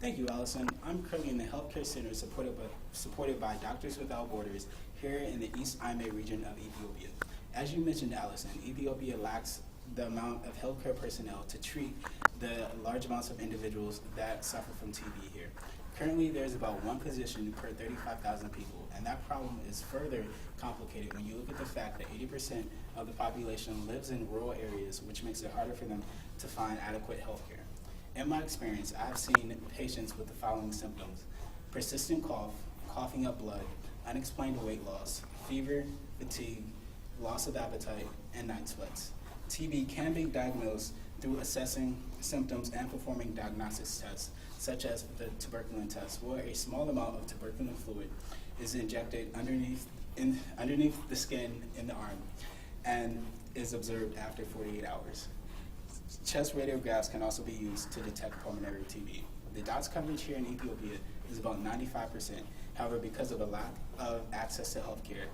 Thank you, Allison. I'm currently in the healthcare center supported by Doctors Without Borders here in the East Ime region of Ethiopia. As you mentioned, Allison, Ethiopia lacks the amount of healthcare personnel to treat the large amounts of individuals that suffer from TB here. Currently, there's about one position per 35,000 people, and that problem is further complicated when you look at the fact that 80% of the population lives in rural areas, which makes it harder for them to find adequate healthcare. In my experience, I have seen patients with the following symptoms: persistent cough, coughing up blood, unexplained weight loss, fever, fatigue, loss of appetite, and night sweats. TB can be diagnosed through assessing symptoms and performing diagnostics tests, such as the tuberculin test, where a small amount of tuberculin fluid is injected underneath the skin in the arm and is observed after 48 hours. Chest radiographs can also be used to detect pulmonary TB. The DOTS coverage here in Ethiopia is about 95%. However, because of a lack of access to healthcare,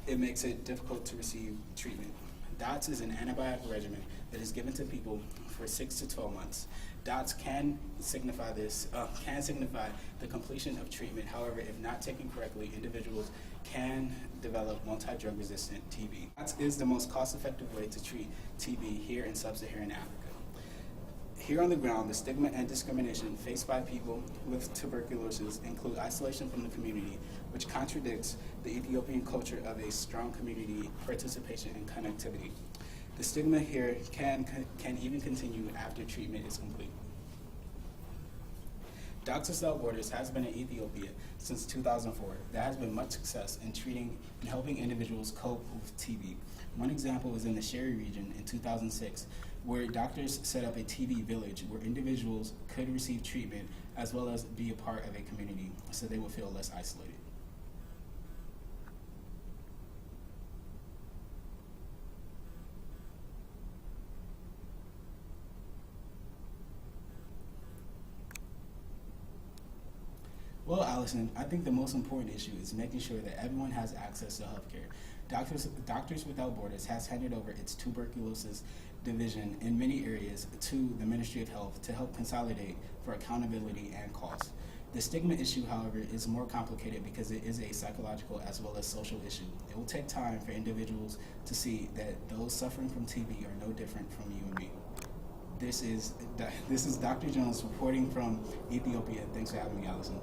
it makes it difficult to receive treatment. DOTS is an antibiotic regimen that is given to people for 6 to 12 months. DOTS can signify the completion of treatment. However, if not taken correctly, individuals can develop multi-drug resistant TB. DOTS is the most cost-effective way to treat TB here in sub-Saharan Africa. Here on the ground, the stigma and discrimination faced by people with tuberculosis include isolation from the community, which contradicts the Ethiopian culture of a strong community participation and connectivity. The stigma here can even continue after treatment is complete. Doctors Without Borders has been in Ethiopia since 2004. There has been much success in treating and helping individuals cope with TB. One example was in the Sheri region in 2006, where doctors set up a TB village where individuals could receive treatment as well as be a part of a community so they would feel less isolated. Well, Allison, I think the most important issue is making sure that everyone has access to healthcare. Doctors Without Borders has handed over its tuberculosis division in many areas to the Ministry of Health to help consolidate for accountability and cost. The stigma issue, however, is more complicated because it is a psychological as well as social issue. It will take time for individuals to see that those suffering from TB are no different from you and me. This is Dr. Jones reporting from Ethiopia. Thanks for having me, Allison.